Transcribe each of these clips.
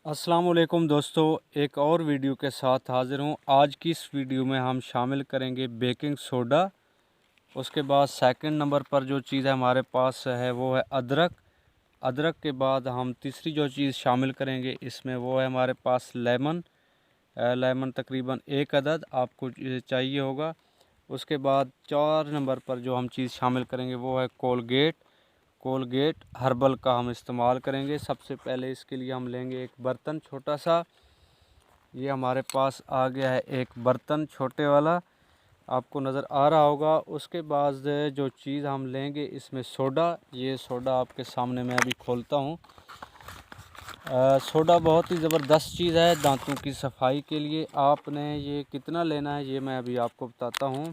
अस्सलाम वालेकुम दोस्तों, एक और वीडियो के साथ हाज़िर हूँ। आज की इस वीडियो में हम शामिल करेंगे बेकिंग सोडा। उसके बाद सेकंड नंबर पर जो चीज़ है हमारे पास है वो है अदरक। अदरक के बाद हम तीसरी जो चीज़ शामिल करेंगे इसमें वो है हमारे पास लेमन। लेमन तकरीबन 1 अदद आपको चाहिए होगा। उसके बाद 4 नंबर पर जो हम चीज़ शामिल करेंगे वो है कोलगेट हर्बल का हम इस्तेमाल करेंगे। सबसे पहले इसके लिए हम लेंगे एक बर्तन छोटा सा। ये हमारे पास आ गया है एक बर्तन छोटे वाला, आपको नज़र आ रहा होगा। उसके बाद जो चीज़ हम लेंगे इसमें सोडा। ये सोडा आपके सामने मैं अभी खोलता हूँ। सोडा बहुत ही ज़बरदस्त चीज़ है दांतों की सफाई के लिए। आपने ये कितना लेना है ये मैं अभी आपको बताता हूँ।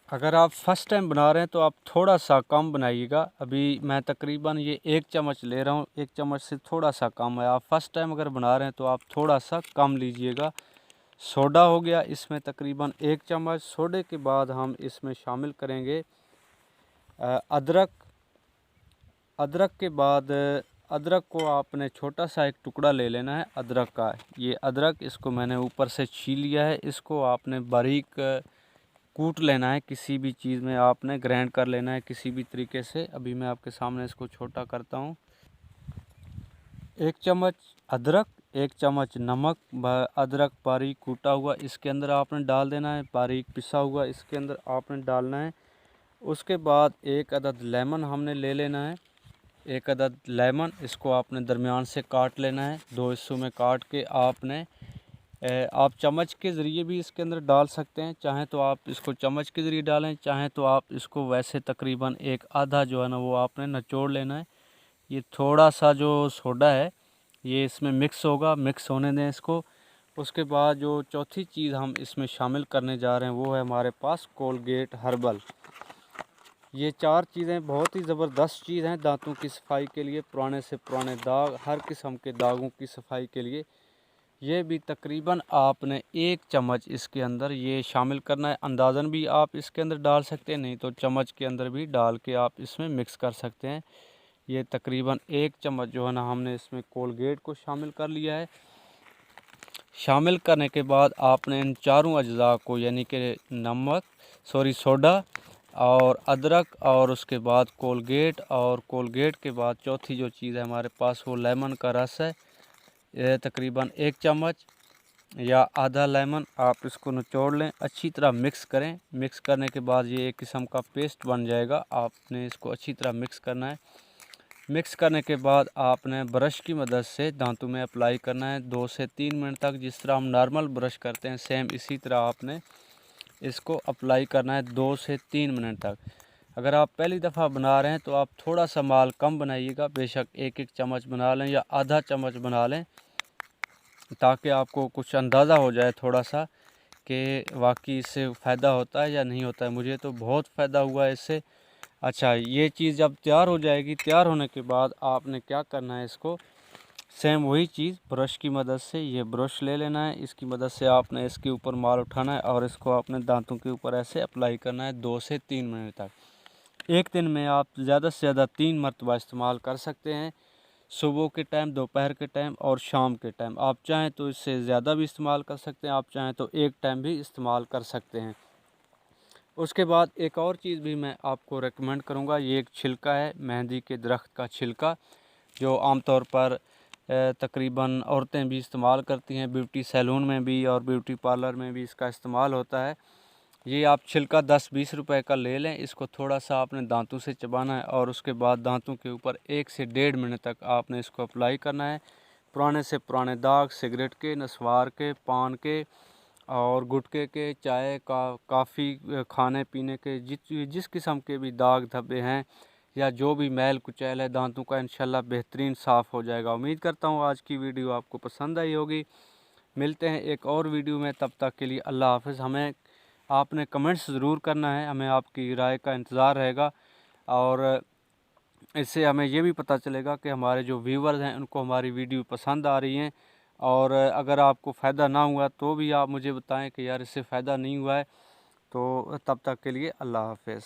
अगर आप फर्स्ट टाइम बना रहे हैं तो आप थोड़ा सा कम बनाइएगा। अभी मैं तकरीबन ये 1 चम्मच ले रहा हूँ, 1 चम्मच से थोड़ा सा कम है। आप फर्स्ट टाइम अगर बना रहे हैं तो आप थोड़ा सा कम लीजिएगा। सोडा हो गया इसमें तकरीबन 1 चम्मच। सोडे के बाद हम इसमें शामिल करेंगे अदरक। अदरक के बाद अदरक को आपने छोटा सा एक टुकड़ा ले लेना है अदरक का। ये अदरक इसको मैंने ऊपर से छील लिया है। इसको आपने बारीक कूट लेना है, किसी भी चीज़ में आपने ग्राइंड कर लेना है किसी भी तरीके से। अभी मैं आपके सामने इसको छोटा करता हूँ। 1 चम्मच अदरक, 1 चम्मच नमक, अदरक बारीक कूटा हुआ इसके अंदर आपने डाल देना है, बारीक पिसा हुआ इसके अंदर आपने डालना है। उसके बाद 1 अदद लेमन हमने ले लेना है। 1 अदद लेमन, इसको आपने दरमियान से काट लेना है। 2 हिस्सों में काट के आपने आप चम्मच के ज़रिए भी इसके अंदर डाल सकते हैं। चाहें तो आप इसको चम्मच के ज़रिए डालें, चाहें तो आप इसको वैसे तकरीबन एक आधा जो है ना वो आपने निचोड़ लेना है। ये थोड़ा सा जो सोडा है ये इसमें मिक्स होगा, मिक्स होने दें इसको। उसके बाद जो चौथी चीज़ हम इसमें शामिल करने जा रहे हैं वो है हमारे पास कोलगेट हर्बल। ये 4 चीज़ें बहुत ही ज़बरदस्त चीज़ हैं दांतों की सफाई के लिए। पुराने से पुराने दाग, हर किस्म के दागों की सफाई के लिए ये भी तकरीबन आपने 1 चम्मच इसके अंदर ये शामिल करना है। अंदाज़न भी आप इसके अंदर डाल सकते हैं, नहीं तो चम्मच के अंदर भी डाल के आप इसमें मिक्स कर सकते हैं। ये तकरीबन 1 चम्मच जो है ना हमने इसमें कोलगेट को शामिल कर लिया है। शामिल करने के बाद आपने इन चारों अज्जा को यानी कि सोडा और अदरक और उसके बाद कोलगेट, और कोलगेट के बाद चौथी जो चीज़ है हमारे पास वो लेमन का रस है। यह तकरीबन 1 चम्मच या आधा लेमन, आप इसको निचोड़ लें, अच्छी तरह मिक्स करें। मिक्स करने के बाद ये एक किस्म का पेस्ट बन जाएगा। आपने इसको अच्छी तरह मिक्स करना है। मिक्स करने के बाद आपने ब्रश की मदद से दांतों में अप्लाई करना है 2 से 3 मिनट तक। जिस तरह हम नॉर्मल ब्रश करते हैं सेम इसी तरह आपने इसको अप्लाई करना है 2 से 3 मिनट तक। अगर आप पहली दफ़ा बना रहे हैं तो आप थोड़ा सा माल कम बनाइएगा, बेशक 1-1 चम्मच बना लें या आधा चम्मच बना लें, ताकि आपको कुछ अंदाज़ा हो जाए थोड़ा सा कि वाकई इससे फ़ायदा होता है या नहीं होता है। मुझे तो बहुत फ़ायदा हुआ है इससे। अच्छा, ये चीज़ जब तैयार हो जाएगी, तैयार होने के बाद आपने क्या करना है, इसको सेम वही चीज़ ब्रश की मदद से, ये ब्रश ले लेना है, इसकी मदद से आपने इसके ऊपर माल उठाना है और इसको अपने दांतों के ऊपर ऐसे अप्लाई करना है 2 से 3 मिनट तक। एक दिन में आप ज़्यादा से ज़्यादा 3 मरतबा इस्तेमाल कर सकते हैं, सुबह के टाइम, दोपहर के टाइम और शाम के टाइम। आप चाहें तो इससे ज़्यादा भी इस्तेमाल कर सकते हैं, आप चाहें तो एक टाइम भी इस्तेमाल कर सकते हैं। उसके बाद एक और चीज़ भी मैं आपको रेकमेंड करूंगा। ये एक छिलका है, मेहंदी के दरख्त का छिलका, जो आमतौर पर तकरीबन औरतें भी इस्तेमाल करती हैं। ब्यूटी सैलून में भी और ब्यूटी पार्लर में भी इसका इस्तेमाल होता है। ये आप छिलका 10-20 रुपए का ले लें। इसको थोड़ा सा आपने दांतों से चबाना है और उसके बाद दांतों के ऊपर 1 से 1.5 मिनट तक आपने इसको अप्लाई करना है। पुराने से पुराने दाग, सिगरेट के, नस्वार के, पान के और गुटखे के, चाय का, काफ़ी खाने पीने के जिस किस्म के भी दाग धब्बे हैं या जो भी मैल कुचैल है दांतों का, इंशाल्लाह बेहतरीन साफ़ हो जाएगा। उम्मीद करता हूँ आज की वीडियो आपको पसंद आई होगी। मिलते हैं एक और वीडियो में, तब तक के लिए अल्लाह हाफ़िज़। हमें आपने कमेंट्स ज़रूर करना है, हमें आपकी राय का इंतज़ार रहेगा और इससे हमें ये भी पता चलेगा कि हमारे जो व्यूवर्स हैं उनको हमारी वीडियो पसंद आ रही हैं। और अगर आपको फ़ायदा ना हुआ तो भी आप मुझे बताएं कि यार इससे फ़ायदा नहीं हुआ है। तो तब तक के लिए अल्लाह हाफ़िज़।